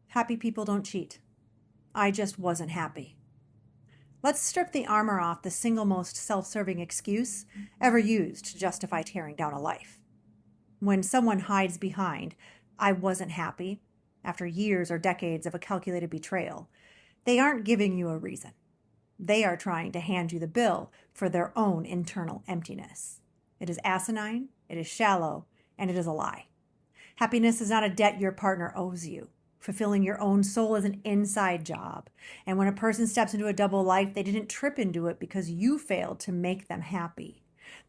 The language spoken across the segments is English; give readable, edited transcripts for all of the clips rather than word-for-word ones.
Happy people don't cheat. I just wasn't happy. Let's strip the armor off the single most self-serving excuse ever used to justify tearing down a life. When someone hides behind, I wasn't happy, after years or decades of a calculated betrayal, they aren't giving you a reason. They are trying to hand you the bill for their own internal emptiness. It is asinine, it is shallow, and it is a lie. Happiness is not a debt your partner owes you. Fulfilling your own soul is an inside job. And when a person steps into a double life, they didn't trip into it because you failed to make them happy.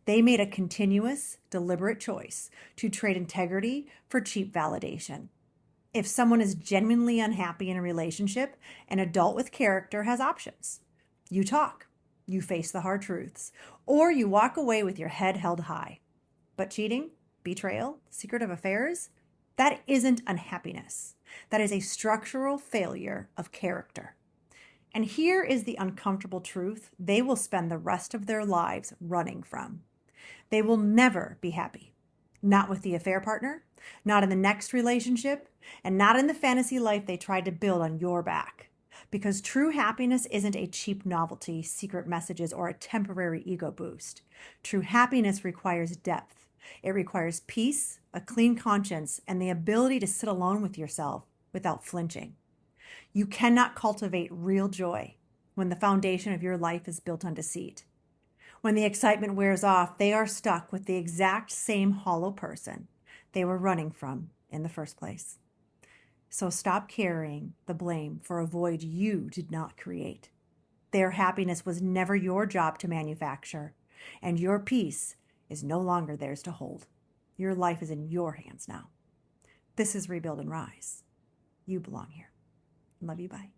They made a continuous, deliberate choice to trade integrity for cheap validation. If someone is genuinely unhappy in a relationship, an adult with character has options. You talk, you face the hard truths, or you walk away with your head held high. But cheating, betrayal, secretive affairs, that isn't unhappiness. That is a structural failure of character. And here is the uncomfortable truth they will spend the rest of their lives running from. They will never be happy. Not with the affair partner, not in the next relationship, and not in the fantasy life they tried to build on your back. Because true happiness isn't a cheap novelty, secret messages, or a temporary ego boost. True happiness requires depth. It requires peace, a clean conscience, and the ability to sit alone with yourself without flinching. You cannot cultivate real joy when the foundation of your life is built on deceit. When the excitement wears off, they are stuck with the exact same hollow person they were running from in the first place. So stop carrying the blame for a void you did not create. Their happiness was never your job to manufacture, and your peace is no longer theirs to hold. Your life is in your hands now. This is Rebuild and Rise. You belong here. Love you. Bye.